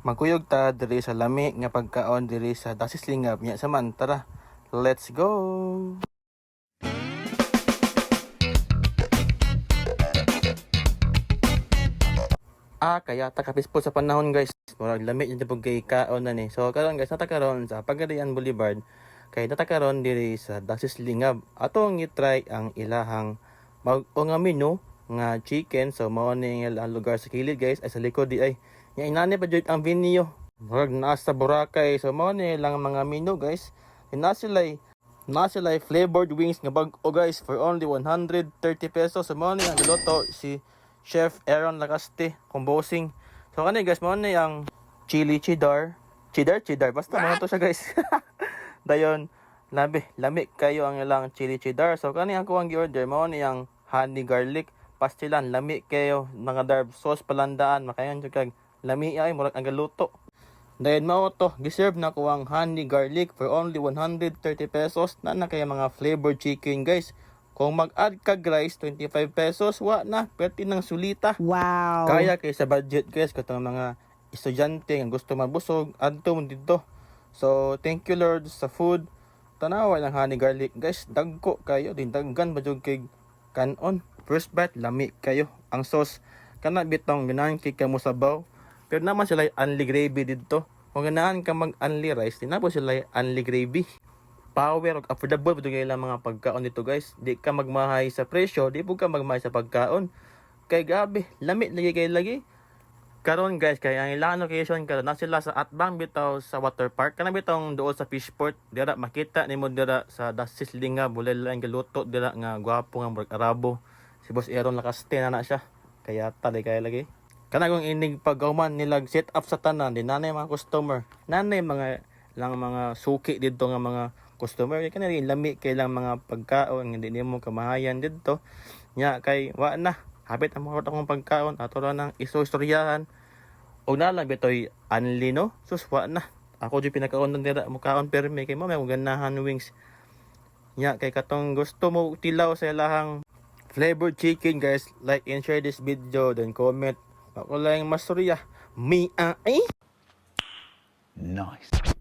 Magkuyog ta diri sa lami nga pagkaon diri sa Dasis Lingap nya saman. Tara, let's go. Kaya takapispol sa panahon guys. Murag lami yung dipog kay kaon na ni. So karon guys, natakaron sa Pagadian Boulevard. Kay natakaron diri sa Dasis Lingap. Atong i-try ang ilahang mag-o nga menu nga chicken. So mao ni ang lugar sa kilid guys, ay sa likod di ay. Nya inani pa jud ang venue. Murag naa sa Boracay. So mao ni lang mga menu guys. Nasilay flavored wings nga bag-o guys for only 130 pesos. So mao ni ang niluto si Chef Aaron Lacaste, composing. So kani guys, mo na yung chili cheddar. Cheddar. Basta mo to siya guys. Dayon, lami kayo ang ilang chili cheddar. So kani ako ang gi-order, mo na yung honey garlic pastilan. Lami kayo, mga darb sauce palandaan. Makayon kag lami ay, murag ang galuto. Dayon mao to, giserve na ko ang honey garlic for only 130 pesos. Na kayo mga flavored chicken guys. Kung mag-add kag rice, 25 pesos, wa na, pwede ng sulita. Wow! Kaya kay sa budget guys, katong mga estudyante nga gusto mabusog, adto mo dito. So, thank you Lord sa food. Tanawa ng honey garlic guys, dagko kayo, din daggan ba jud kay kanon. First bite, lami kayo. Ang sauce, kana bitong ganahan kay kamo sabaw. Pero naman sila only gravy dito. Kung ganahan ka mag-only rice, tinapos sila only gravy. Power ug affordable pud lang mga pagkaon dito guys. Di ka magmahay sa presyo, di pud ka magmahay sa pagkaon. Kay gabi, lami lagi. Karon guys, kay ang ilang location karon na sila sa Atbang bitaw sa water park. Kana bitong duol sa Fishport, dira makita nimo dira sa Dasis Lingap, bulay lang galuto dira nga gwapo nga murag Arabo. Si Boss Aaron Lacaste na siya. Kaya tali kay lagi. Kana kung inig pagauman nilag set up sa tanan, di nanay mga customer. Nanay mga suki dito nga mga customer kay kanari lami kay lang mga pagkaon hindi nimo kamahayan didto nya kay wa na hapit ang mga akong pagkaon ato ra nang istoryahan og nalang bitoy anli no sus wa na ako jud pinakaon dira mukaon permi kay mo may ganahan wings nya kay katong gusto mo tilaw sa ilahang flavored chicken guys, like and share this video, then comment ako lang masturya mi ay Nice.